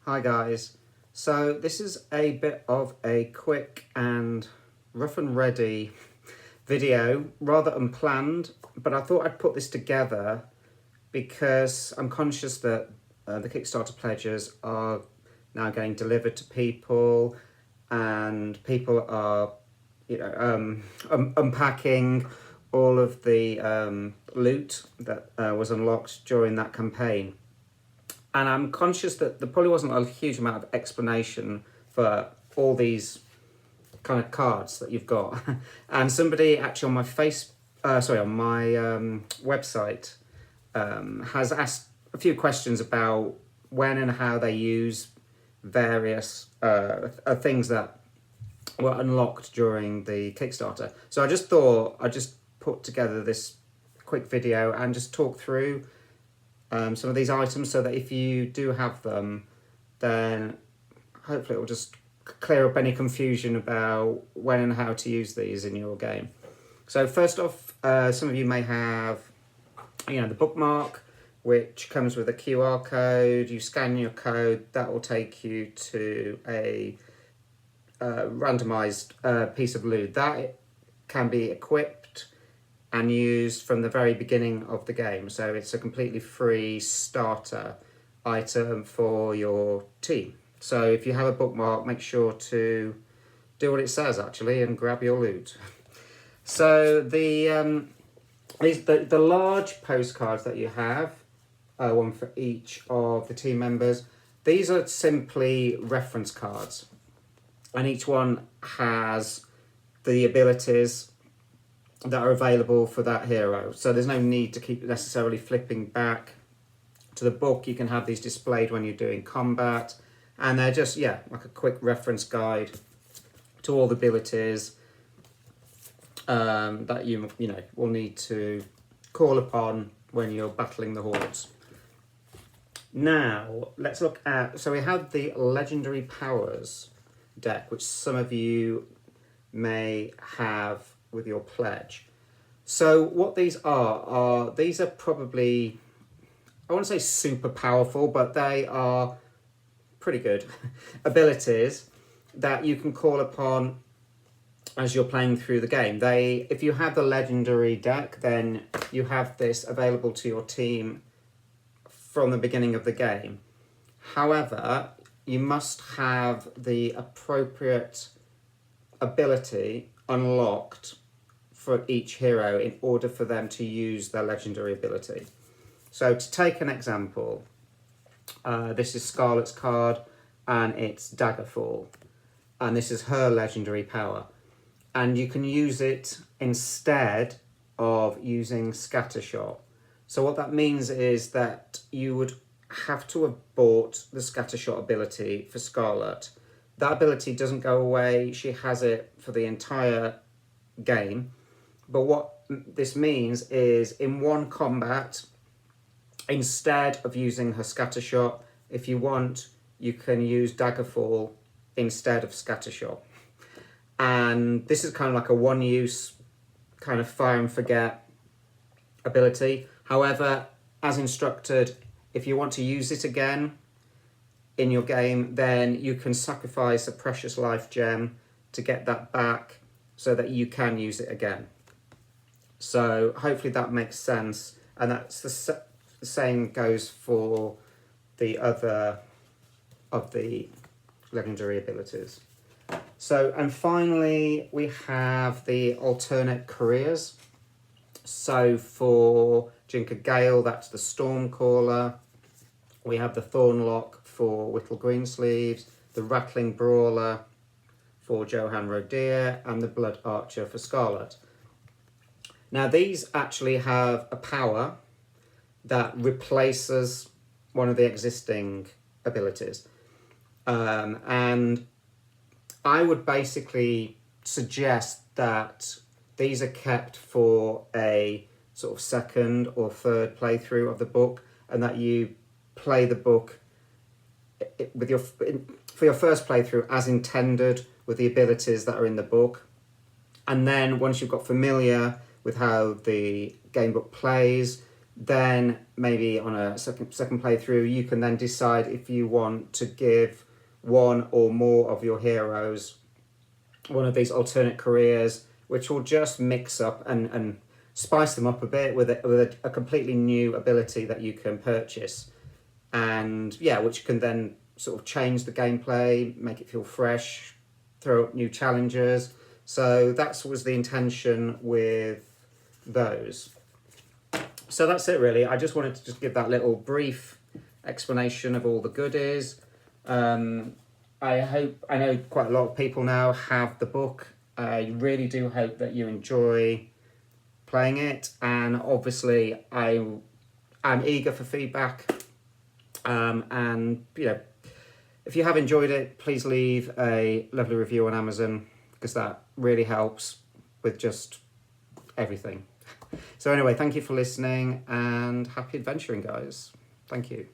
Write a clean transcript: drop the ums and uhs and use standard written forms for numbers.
Hi guys, so this is a bit of a quick and rough and ready video, rather unplanned, but I thought I'd put this together because I'm conscious that the Kickstarter pledges are now getting delivered to people and people are unpacking all of the loot that was unlocked during that campaign. And I'm conscious that there probably wasn't a huge amount of explanation for all these kind of cards that you've got. And somebody actually on my website has asked a few questions about when and how they use various things that were unlocked during the Kickstarter. So I just thought I'd just put together this quick video and just talk through some of these items so that if you do have them, then hopefully it will just clear up any confusion about when and how to use these in your game. So first off, some of you may have, the bookmark, which comes with a QR code. You scan your code, that will take you to a randomised piece of loot. That can be equipped and used from the very beginning of the game. So it's a completely free starter item for your team. So if you have a bookmark, make sure to do what it says actually and grab your loot. So the large postcards that you have, one for each of the team members, these are simply reference cards, and each one has the abilities that are available for that hero. So there's no need to keep necessarily flipping back to the book. You can have these displayed when you're doing combat, and they're just, like a quick reference guide to all the abilities that you will need to call upon when you're battling the hordes. Now, let's look at, so we have the Legendary Powers deck, which some of you may have with your pledge. So what these are these are probably, I won't say super powerful, but they are pretty good abilities that you can call upon as you're playing through the game. If you have the legendary deck, then you have this available to your team from the beginning of the game. However, you must have the appropriate ability unlocked for each hero in order for them to use their legendary ability. So to take an example, this is Scarlet's card and it's Daggerfall, and this is her legendary power, and you can use it instead of using Scattershot. So what that means is that you would have to have bought the Scattershot ability for Scarlet. That ability doesn't go away, she has it for the entire game. But what this means is in one combat, instead of using her Scattershot, if you want, you can use Daggerfall instead of Scattershot. And this is kind of like a one-use kind of fire and forget ability. However, as instructed, if you want to use it again in your game, then you can sacrifice a precious life gem to get that back so that you can use it again. So hopefully that makes sense, and that's the same goes for the other of the legendary abilities. So, and finally we have the alternate careers. So for Jinka Gale, that's the Stormcaller. We have the Thornlock for Whittle Greensleeves, the Rattling Brawler for Johan Rodier, and the Blood Archer for Scarlet. Now these actually have a power that replaces one of the existing abilities. And I would basically suggest that these are kept for a sort of second or third playthrough of the book, and that you play the book for your first playthrough as intended with the abilities that are in the book. And then once you've got familiar with how the game book plays, then maybe on a second playthrough, you can then decide if you want to give one or more of your heroes one of these alternate careers, which will just mix up and spice them up a bit with a completely new ability that you can purchase. And yeah, which can then sort of change the gameplay, make it feel fresh, throw up new challenges. So that was the intention with those. So that's it really. I just wanted to just give that little brief explanation of all the goodies. I know quite a lot of people now have the book. I really do hope that you enjoy playing it, and obviously I'm eager for feedback. And if you have enjoyed it, please leave a lovely review on Amazon, because that really helps with just everything. So anyway, thank you for listening, and happy adventuring, guys. Thank you.